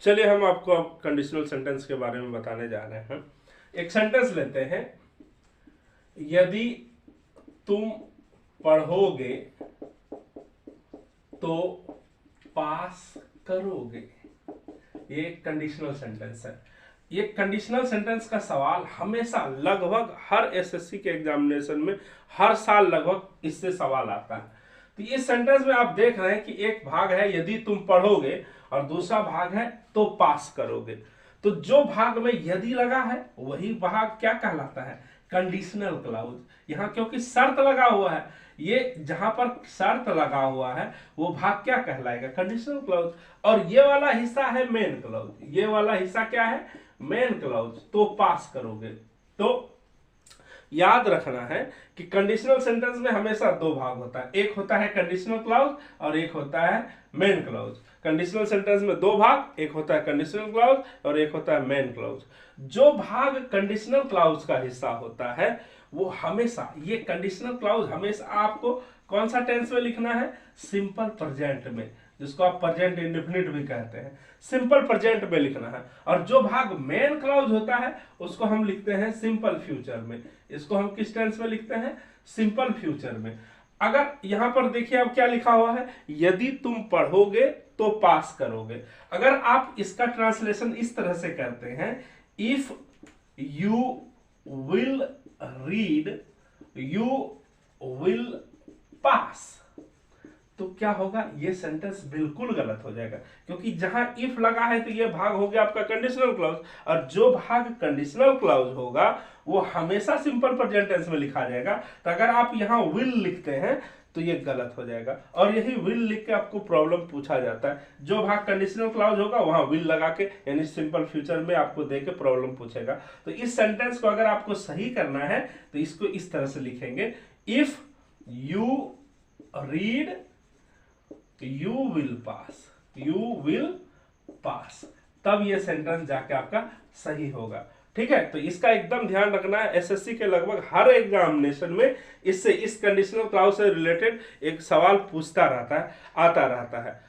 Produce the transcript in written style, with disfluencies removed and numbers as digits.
चलिए हम आपको अब कंडीशनल सेंटेंस के बारे में बताने जा रहे हैं। एक सेंटेंस लेते हैं, यदि तुम पढ़ोगे तो पास करोगे। ये एक कंडीशनल सेंटेंस है। ये कंडीशनल सेंटेंस का सवाल हमेशा लगभग हर एसएससी के एग्जामिनेशन में हर साल लगभग इससे सवाल आता है। तो इस सेंटेंस में आप देख रहे हैं कि एक भाग है यदि तुम पढ़ोगे और दूसरा भाग है तो पास करोगे। तो जो भाग में यदि लगा है वही भाग क्या कहलाता है? Conditional clause. यहाँ क्योंकि शर्त लगा हुआ है, ये जहां पर शर्त लगा हुआ है वो भाग क्या कहलाएगा? Conditional clause. और ये वाला हिस्सा है मेन क्लाउज। ये वाला हिस्सा क्या है? Main clause. तो पास करोगे। तो याद रखना है कि कंडीशनल सेंटेंस में हमेशा दो भाग होता है, एक होता है कंडीशनल क्लाउज और एक होता है मेन क्लाउज। कंडीशनल सेंटेंस में दो भाग, एक होता है कंडीशनल क्लाउज और एक होता है मेन क्लाउज। जो भाग कंडीशनल क्लाउज का हिस्सा होता है वो हमेशा, ये कंडीशनल क्लाउज हमेशा आपको कौन सा टेंस में लिखना है? सिंपल प्रेजेंट में, जिसको आप प्रेजेंट इंडेफिनिट भी कहते हैं, सिंपल प्रेजेंट में लिखना है। और जो भाग मेन क्लाउज होता है उसको हम लिखते हैं सिंपल फ्यूचर में। इसको हम किस टेंस में लिखते हैं? सिंपल फ्यूचर में। अगर यहां पर देखिए अब क्या लिखा हुआ है, यदि तुम पढ़ोगे तो पास करोगे। अगर आप इसका ट्रांसलेशन इस तरह से करते हैं, if you will read you will pass, तो क्या होगा? ये सेंटेंस बिल्कुल गलत हो जाएगा, क्योंकि जहां इफ लगा है तो ये भाग हो गया आपका कंडीशनल क्लाउज, और जो भाग कंडीशनल क्लाउज होगा वो हमेशा सिंपल प्रेजेंट टेंस में लिखा जाएगा। तो अगर आप यहां विल लिखते हैं तो ये गलत हो जाएगा, और यही विल लिख के आपको प्रॉब्लम पूछा जाता है। जो भाग कंडीशनल क्लाउज होगा वहां विल लगा के, यानी सिंपल फ्यूचर में आपको दे के प्रॉब्लम पूछेगा। तो इस सेंटेंस को अगर आपको सही करना है तो इसको इस तरह से लिखेंगे, if you read you will pass, you will pass, तब ये सेंटेंस जाके आपका सही होगा। ठीक है, तो इसका एकदम ध्यान रखना है। एसएससी के लगभग हर एग्जामिनेशन में इससे, इस कंडीशनल क्लाउज से रिलेटेड एक सवाल पूछता रहता है, आता रहता है।